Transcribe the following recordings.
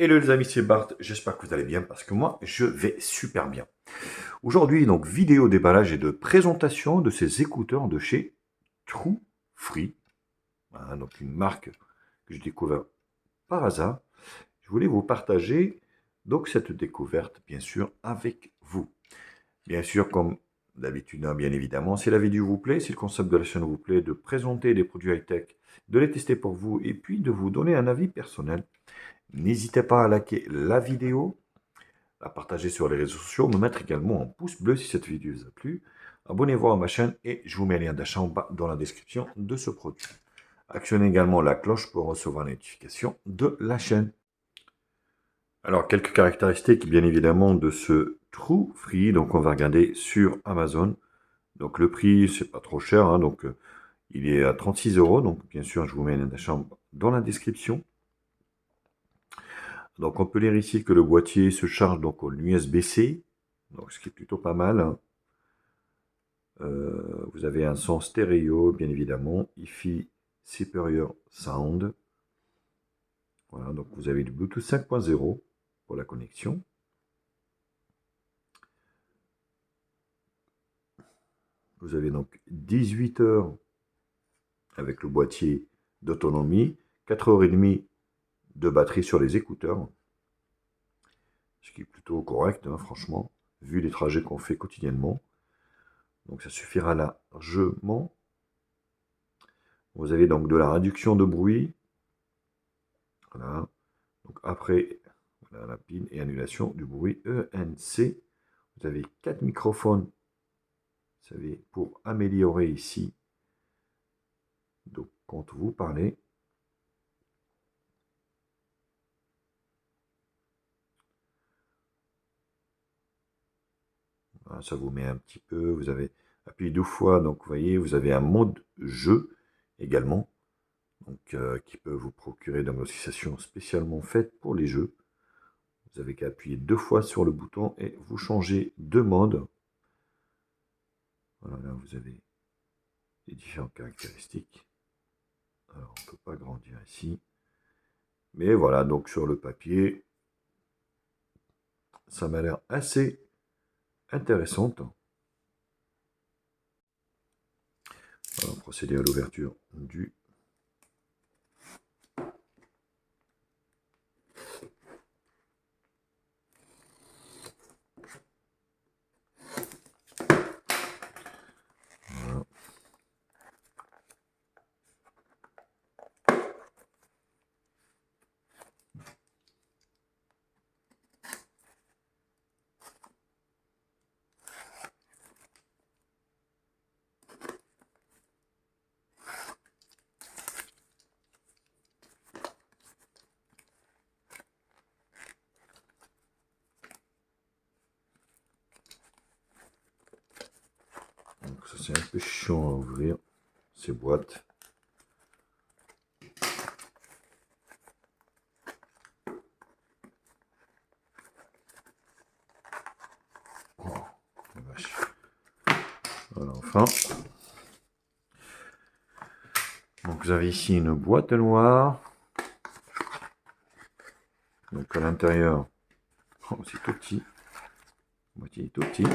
Hello les amis, c'est Bart, j'espère que vous allez bien parce que moi je vais super bien. Aujourd'hui donc vidéo déballage et de présentation de ces écouteurs de chez True Free. Voilà, donc une marque que j'ai découvert par hasard. Je voulais vous partager donc cette découverte bien sûr avec vous. Bien sûr comme d'habitude, hein, bien évidemment, si la vidéo vous plaît, si le concept de la chaîne vous plaît, de présenter des produits high-tech, de les tester pour vous et puis de vous donner un avis personnel. N'hésitez pas à liker la vidéo, à partager sur les réseaux sociaux, me mettre également un pouce bleu si cette vidéo vous a plu. Abonnez-vous à ma chaîne et je vous mets un lien d'achat en bas dans la description de ce produit. Actionnez également la cloche pour recevoir les notifications de la chaîne. Alors, quelques caractéristiques bien évidemment de ce True Free. Donc, on va regarder sur Amazon. Donc, le prix, c'est pas trop cher. Donc, il est à 36 €. Donc, bien sûr, je vous mets un lien d'achat dans la description. Donc on peut lire ici que le boîtier se charge donc en USB-C, donc ce qui est plutôt pas mal. Vous avez un son stéréo, bien évidemment, Hi-Fi Superior Sound. Voilà, donc vous avez du Bluetooth 5.0 pour la connexion. Vous avez donc 18 heures avec le boîtier d'autonomie, 4h30 de batterie sur les écouteurs, ce qui est plutôt correct, hein, franchement, vu les trajets qu'on fait quotidiennement. Donc ça suffira largement. Vous avez donc de la réduction de bruit. Voilà. Donc après, voilà, la pile et annulation du bruit ENC. Vous avez 4 microphones. Vous savez, pour améliorer ici. Donc quand vous parlez. Voilà, ça vous met un petit peu. Vous avez appuyé 2 fois. Donc vous voyez, vous avez un mode jeu également. Donc qui peut vous procurer une association spécialement faite pour les jeux. Vous avez qu'à appuyer 2 fois sur le bouton et vous changez de mode. Voilà, là vous avez les différentes caractéristiques. Alors on ne peut pas grandir ici. Mais voilà, donc sur le papier, ça m'a l'air assez intéressante. On va procéder à l'ouverture du... Voilà. Donc ça c'est un peu chiant à ouvrir, ces boîtes. Oh, la vache. Voilà, enfin. Donc vous avez ici une boîte noire. Donc à l'intérieur, oh, c'est tout petit. Le boîtier est tout petit.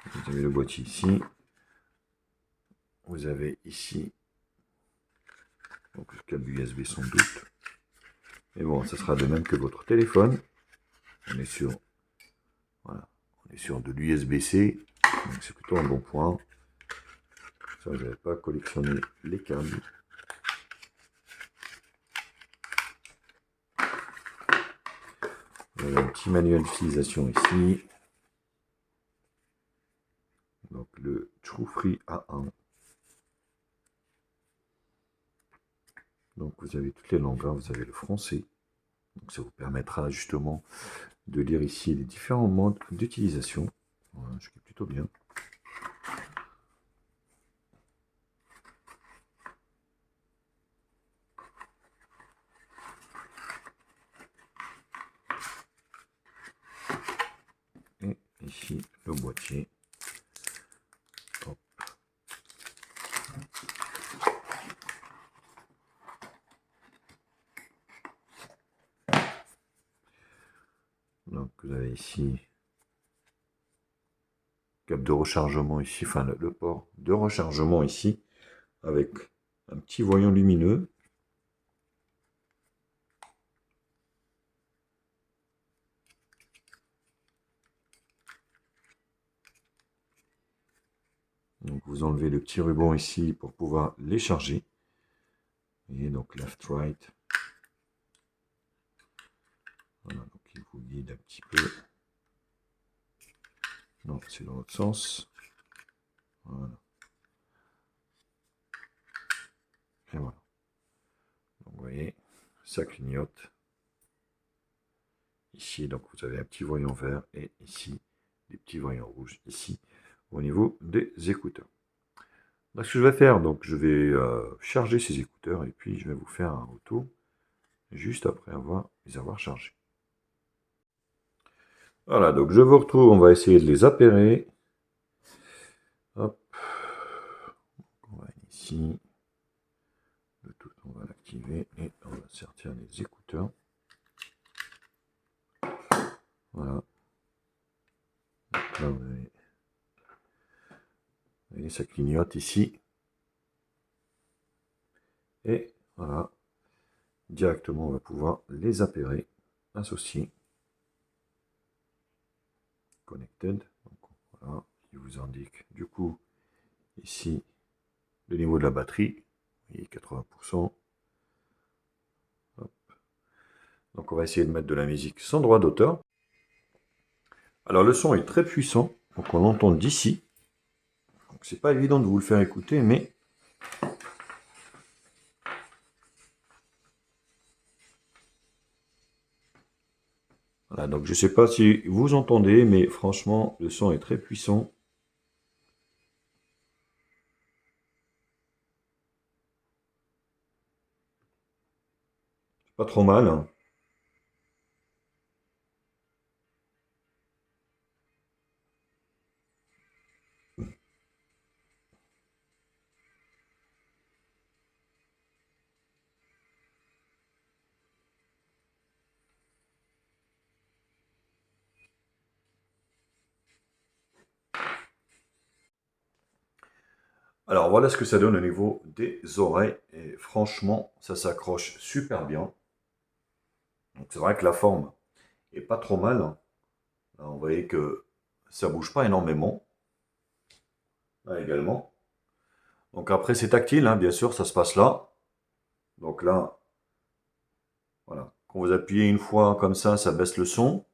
Vous avez le boîtier ici. Vous avez ici donc le câble USB sans doute. Mais bon, ça sera de même que votre téléphone. On est sur, voilà, on est sur de l'USB-C. Donc c'est plutôt un bon point. Ça, je n'avais pas collectionné les câbles. Vous avez un petit manuel d'utilisation ici. Donc le True Free A1. Donc vous avez toutes les langues, hein. Vous avez le français. Donc ça vous permettra justement de lire ici les différents modes d'utilisation. Voilà, ce qui est plutôt bien. Et ici le boîtier. Hop. vous avez ici câble de rechargement ici, enfin le port de rechargement ici, avec un petit voyant lumineux. Donc vous enlevez le petit ruban ici pour pouvoir les charger. Et donc left, right. Voilà, donc il vous guide un petit peu. Non, c'est dans l'autre sens. Voilà. Et voilà. Donc vous voyez, ça clignote. Ici, donc vous avez un petit voyant vert et ici, des petits voyants rouges ici, au niveau des écouteurs. Donc, ce que je vais faire, donc je vais charger ces écouteurs et puis je vais vous faire un retour juste après les avoir chargés. Voilà, donc je vous retrouve, on va essayer de les appairer. Hop. On va ici. Le tout, on va l'activer et on va sortir les écouteurs. Voilà. Donc là, vous voyez, ça clignote ici. Et voilà. Directement, on va pouvoir les appairer, associer. Connected. Donc, voilà, il vous indique du coup ici le niveau de la batterie, et 80%. Hop. Donc on va essayer de mettre de la musique sans droit d'auteur. Alors le son est très puissant, donc on l'entend d'ici. Donc c'est pas évident de vous le faire écouter, mais voilà, donc je sais pas si vous entendez, mais franchement le son est très puissant. Pas trop mal, hein. Alors voilà ce que ça donne au niveau des oreilles, et franchement ça s'accroche super bien. Donc c'est vrai que la forme est pas trop mal, hein. Là, vous voyez que ça bouge pas énormément. Là également. Donc après c'est tactile, hein, bien sûr, ça se passe là. Donc là, voilà. Quand vous appuyez une fois comme ça baisse le son.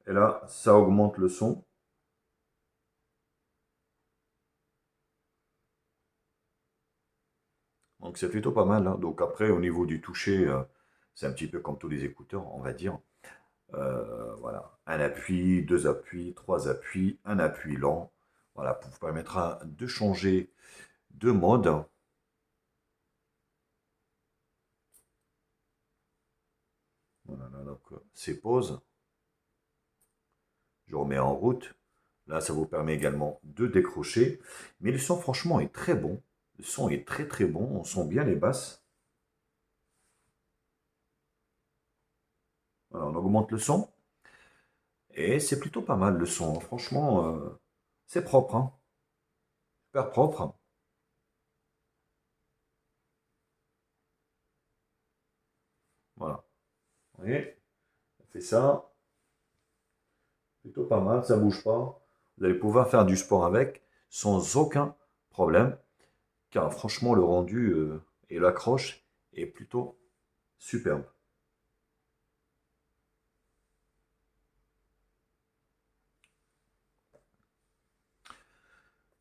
Et là, ça augmente le son. Donc c'est plutôt pas mal, hein. Donc après, au niveau du toucher, c'est un petit peu comme tous les écouteurs, on va dire. Voilà. Un appui, deux appuis, trois appuis, un appui lent. Voilà, pour vous permettra de changer de mode. Voilà, donc c'est pause. Je remets en route. Là, ça vous permet également de décrocher. Mais le son, franchement, est très bon. Le son est très très bon. On sent bien les basses. Voilà, on augmente le son. Et c'est plutôt pas mal le son, hein. Franchement, c'est propre, hein. Super propre. Voilà. Vous voyez, on fait ça. Plutôt pas mal, ça bouge pas. Vous allez pouvoir faire du sport avec sans aucun problème. Car franchement, le rendu et l'accroche est plutôt superbe.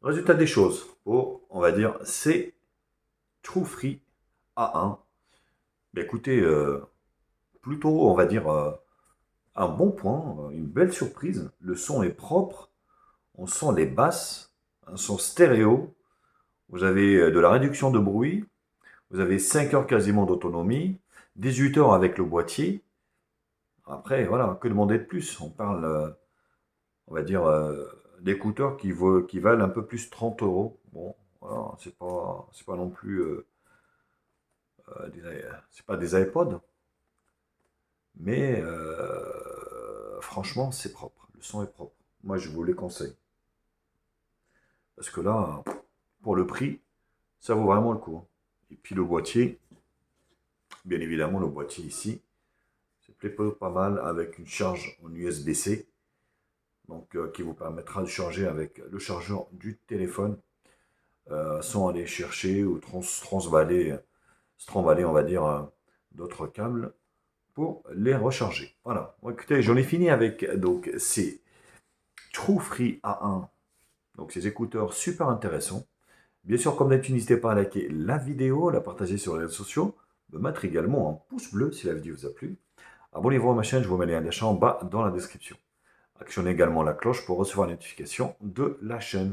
Résultat des choses, pour, on va dire, c'est True Free A1. Mais écoutez, plutôt, on va dire, un bon point, une belle surprise. Le son est propre, on sent les basses, un son stéréo. Vous avez de la réduction de bruit, vous avez 5 heures quasiment d'autonomie, 18 heures avec le boîtier. Après, voilà, que demander de plus? On parle, on va dire, d'écouteurs qui valent un peu plus 30 euros. Bon, voilà, c'est pas non plus, c'est pas des iPods, mais franchement, c'est propre. Le son est propre. Moi, je vous les conseille. Parce que là, pour le prix, ça vaut vraiment le coup. Et puis le boîtier, bien évidemment, le boîtier ici, c'est plutôt pas mal avec une charge en USB-C. Donc, qui vous permettra de charger avec le chargeur du téléphone sans aller chercher ou tromballer, on va dire, d'autres câbles pour les recharger. Voilà. Bon, écoutez, j'en ai fini avec donc ces True Free A1, donc ces écouteurs super intéressants. Bien sûr, comme d'habitude, n'hésitez pas à liker la vidéo, la partager sur les réseaux sociaux, me mettre également un pouce bleu si la vidéo vous a plu. Abonnez-vous à ma chaîne, je vous mets les liens d'achat en bas dans la description. Actionnez également la cloche pour recevoir les notifications de la chaîne.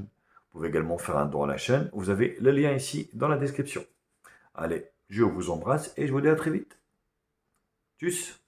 Vous pouvez également faire un don à la chaîne. Vous avez le lien ici dans la description. Allez, je vous embrasse et je vous dis à très vite. Tchuss!